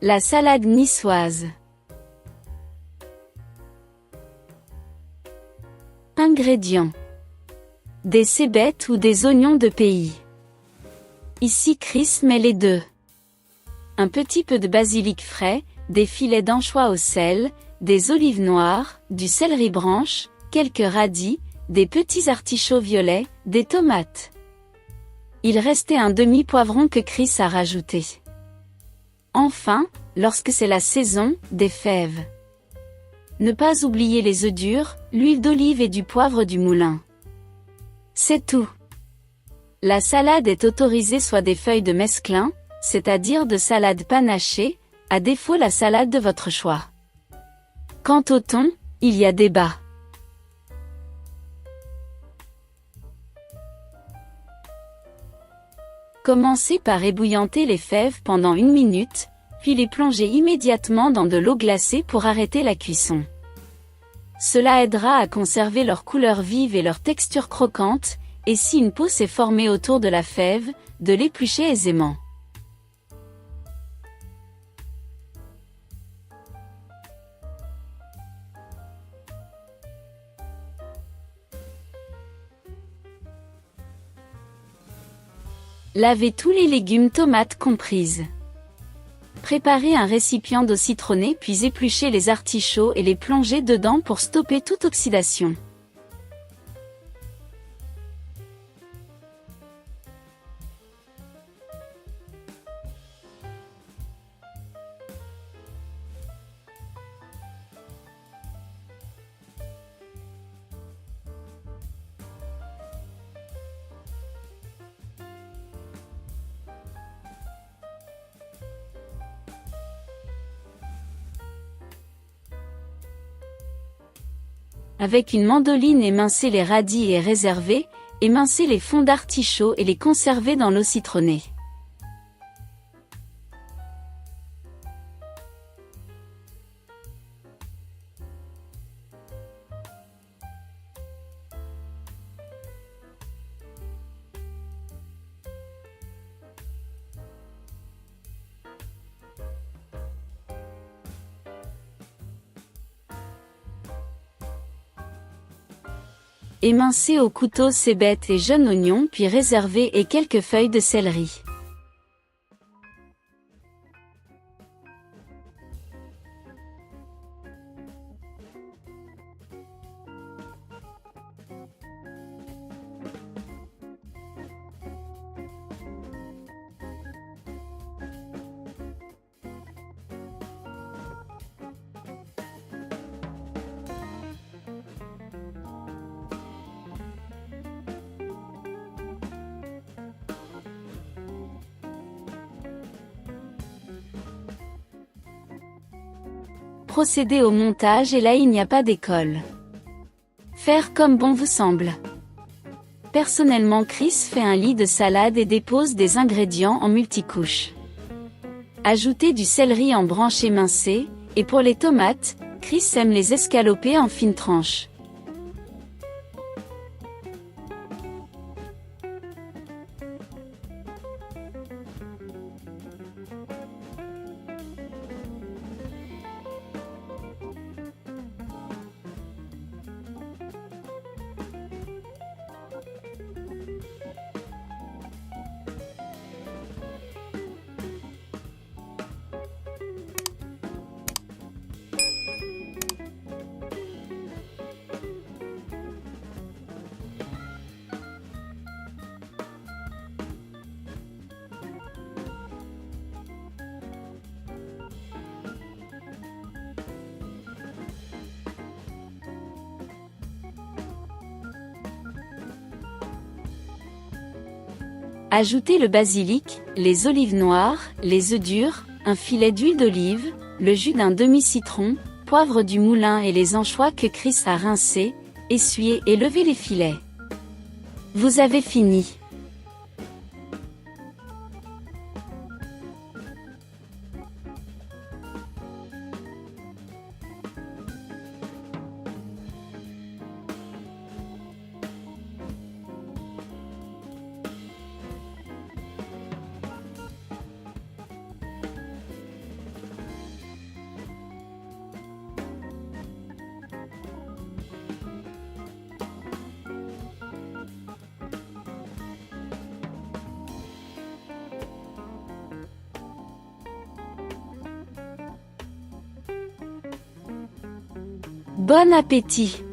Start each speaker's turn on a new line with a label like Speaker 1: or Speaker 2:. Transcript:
Speaker 1: La salade niçoise. Ingrédients. Des cébettes ou des oignons de pays. Ici Chris met les deux. Un petit peu de basilic frais, des filets d'anchois au sel, des olives noires, du céleri branche, quelques radis, des petits artichauts violets, des tomates. Il restait un demi-poivron que Chris a rajouté. Enfin, lorsque c'est la saison, des fèves. Ne pas oublier les œufs durs, l'huile d'olive et du poivre du moulin. C'est tout. La salade est autorisée soit des feuilles de mesclun, c'est-à-dire de salade panachée, à défaut la salade de votre choix. Quant au thon, il y a débat. Commencez par ébouillanter les fèves pendant 1 minute, puis les plonger immédiatement dans de l'eau glacée pour arrêter la cuisson. Cela aidera à conserver leur couleur vive et leur texture croquante, et si une peau s'est formée autour de la fève, de l'éplucher aisément. Lavez tous les légumes tomates comprises. Préparez un récipient d'eau citronnée puis épluchez les artichauts et les plongez dedans pour stopper toute oxydation. Avec une mandoline émincez les radis et réservez, émincez les fonds d'artichaut et les conservez dans l'eau citronnée. Émincez au couteau cébettes et jeunes oignons puis réservez et quelques feuilles de céleri. Procédez au montage et là il n'y a pas d'école. Faire comme bon vous semble. Personnellement Chris fait un lit de salade et dépose des ingrédients en multicouches. Ajoutez du céleri en branches émincées, et pour les tomates, Chris aime les escaloper en fines tranches. Ajoutez le basilic, les olives noires, les œufs durs, un filet d'huile d'olive, le jus d'un demi-citron, poivre du moulin et les anchois que Chris a rincés, essuyez et levez les filets. Vous avez fini. Bon appétit!